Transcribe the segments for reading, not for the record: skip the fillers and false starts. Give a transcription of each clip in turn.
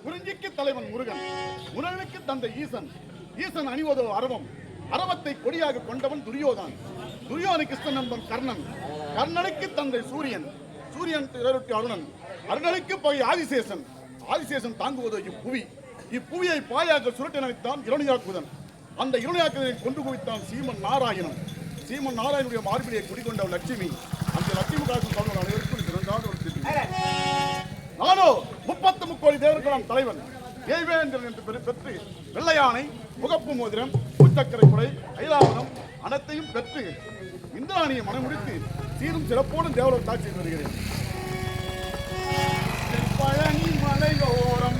குறிஞ்சிக்கு தலைவன் முருகன், முருகனுக்கு தந்தை ஈசன், ஈசன் அணிவதோ அரவம், அரவத்தை கொடியாக கொண்டவன் துரியோதான், துரியோதன கிருஷ்ணன் என்பன் கர்ணன், கர்ணனுக்கு தந்தை சூரியன், சூரியன் அருணன், அருணனுக்கு போய் ஆதிசேஷன், ஆதிசேஷன் தாங்குவதோ இப்புவி, இப்புவியை பாயாக சுருட்ட நினைத்தான் இரணியாக்குதன், அந்த இரணியாக்குதனை கொண்டு குவித்தான் சீமன் நாராயணன், சீமன் நாராயணனுடைய மார்பிலையை குடிக்கொண்ட லட்சுமி, அந்த லட்சுமி காக்கும் தமிழ் அனைவருக்கும் சிறந்தான ஒரு திருப்பி. நானோ 33 கோடி தேவர்களாம் தலைவன், தேவேந்திரன் என்று பெற்று வெள்ளையானை, முகப்பு மோதிரம், பூச்சக்கரை குடை, ஐராவதம் அனைத்தையும் பெற்று இந்திராணியை மனமுடித்து சீரும் சிறப்போடும் தேவரோடு காட்சி வருகிறேன். பழனி மலையோரம்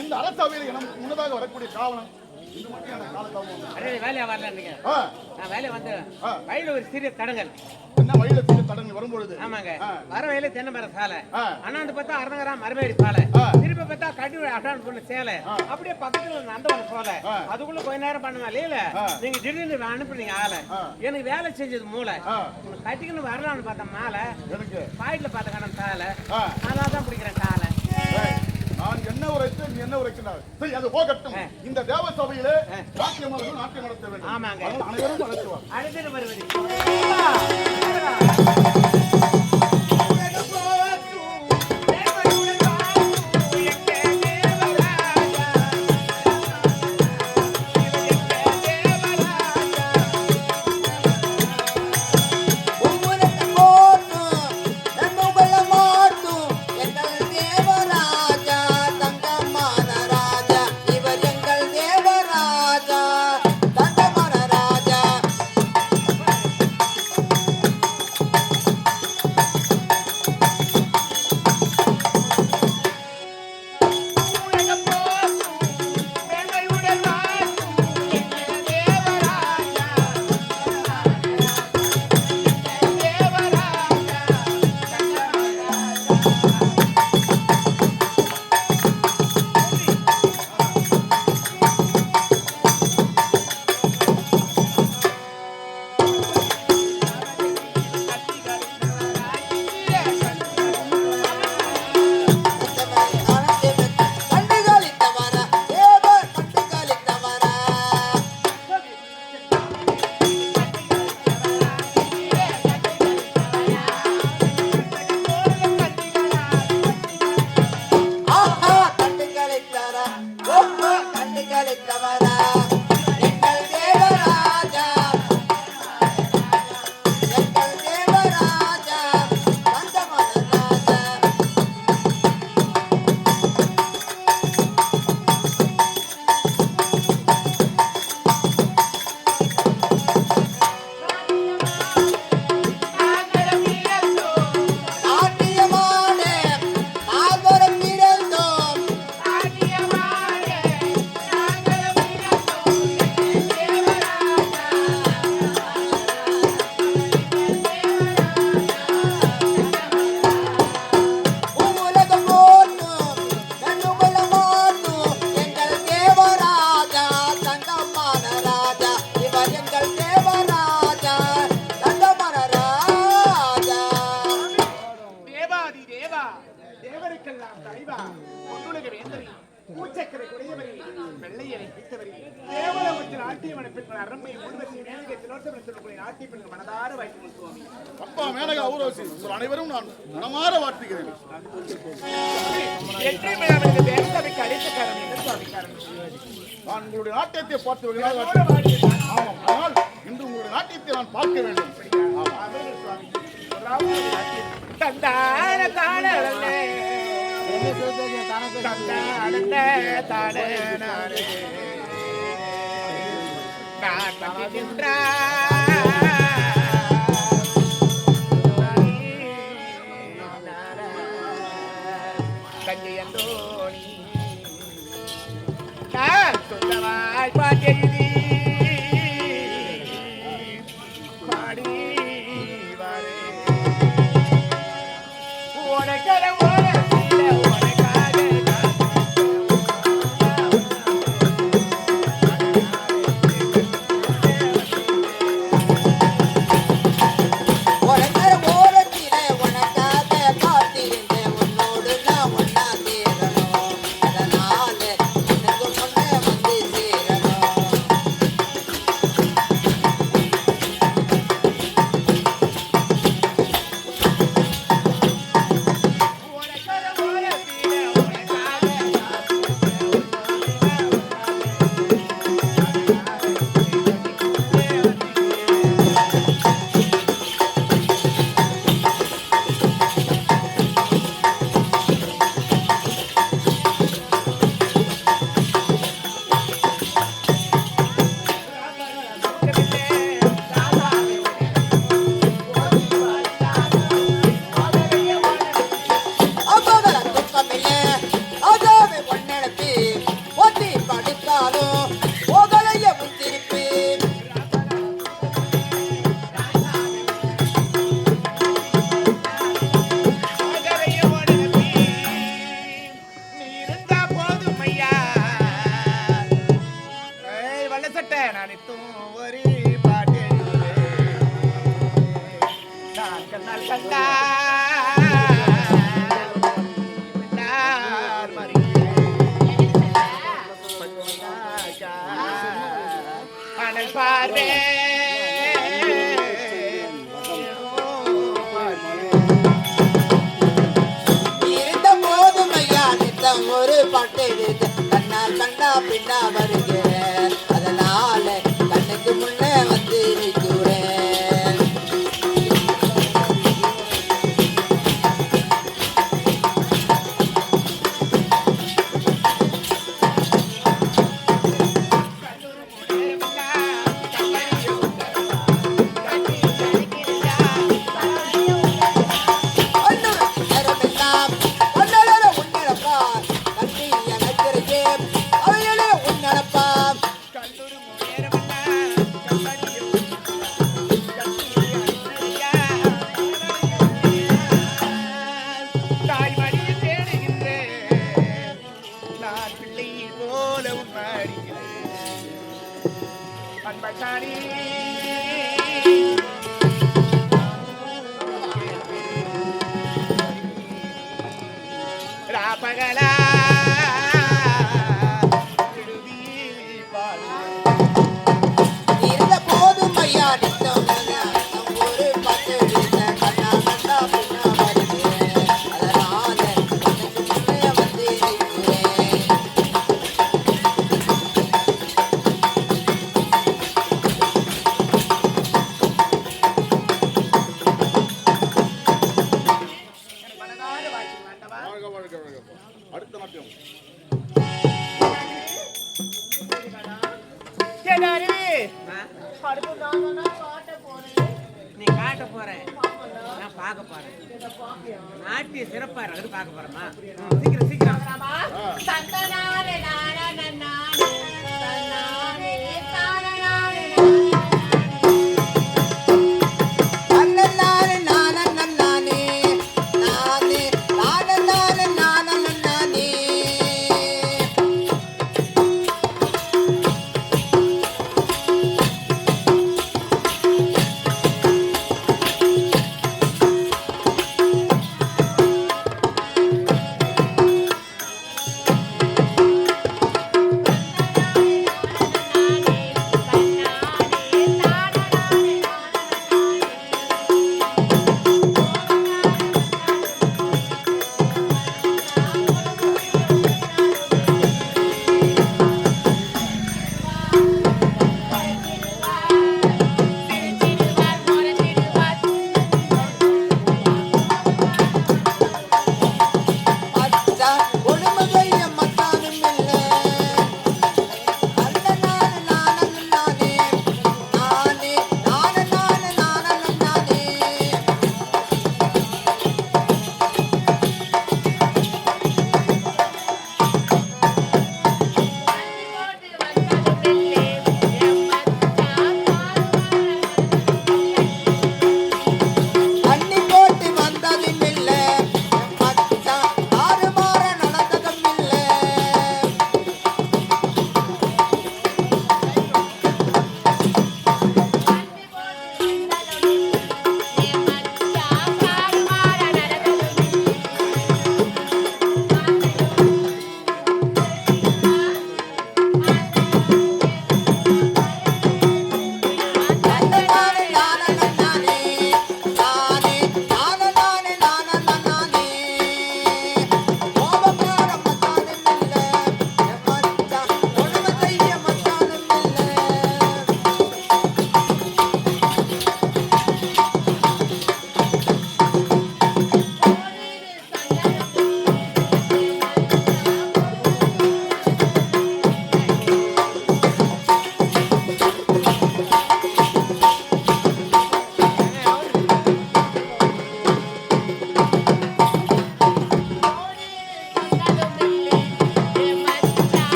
இந்த அரசவையில் நமக்கு முன்னதாக வரக்கூடிய காவலன் ஒரு சிறிய தடங்கள் என்ன வயல சிறிய தடங்கள் வரும்பொழுது ஆமாங்க வர வயல தென்னை மர சாலை அண்ணாந்து பார்த்தா அரணகரம் மரமேடி சாலை திருப்பி பார்த்தா கட்டி அட்டான் பொண்ணு சேலை அப்படியே பக்கத்துல நந்தவனம் போல அதுக்குள்ள கொஞ்ச நேரம் பண்ணுவேன் இல்ல நீங்க திடீர்னு அனுப்புறீங்க ஆளை எனக்கு வேலை செஞ்சது மூளை கட்டிக்கணும் வரலாம்னு பார்த்தா மாலை எனக்கு பாயிட்ல பார்த்த கணம் சாலை நான் தான் பிடிக்கிறேன் காலை நான் என்ன உரைத்து நீ என்ன உரைக்கிறார் சரி அது போகட்டும் இந்த தேவ சபையிலே நாட்டியம் நடத்த வேண்டும் ஆமாங்க அனைவரும் அழைத்துவார் அழைத்து வருவது முச்சக்கரை குடையவரே, வெள்ளையரை பிடித்தவரே, தேவலோகத்தில் ஆட்டியவனை பெற்ற அரண்மை முழுவதும் மேலே திலோத்தமன் சொல்லக்கூடிய ஆட்டிய பெண்கள் மனதார வாழ்த்து சுவாமி. அப்பா மேனகா ஊர்வசி உங்கள் அனைவரும் நான் மனமாற வாழ்த்துகிறேன். நான் உங்களுடைய நாட்டியத்தை பார்த்து வருகிறேன். ஆமாம், ஆனால் இன்று உங்களுடைய நாட்டியத்தை நான் பார்க்க வேண்டும். தந்தான தானே தானே நான் கஞ்சயந்தோணி நான் சொந்தமாய் பாட்டெழுதி பாடி வரே உனக்கர ஒரு பாட்டு கண்ணால் கண்ணா பின்னா வருகிறேன், அதனால கண்ணுக்கு முன்னே வந்து நிற்கிறேன். ராபகலா இருந்த போதும் ஐயா நித்தம் ஒரு பத்து கண்ணா கண்ணா பின்னா வருகிறேன், அதனால முன்னே வந்து நிற்கிறேன். அடுத்த நாட்டியம் நீ காட்ட போற, நான் பார்க்க போறேன். நாட்டிய சிறப்பா இருக்கு, பார்க்க போறேமா? சீக்கிரம் சீக்கிரம்.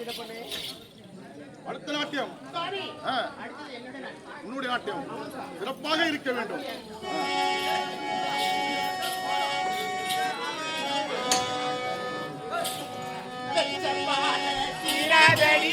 என்ன பண்ணு அடுத்த நாட்டியம் சாமி ஆ, அடுத்தது என்னோட நாள் உன்னுடைய நாட்டியம் சிறப்பாக இருக்க வேண்டும். சீராதடி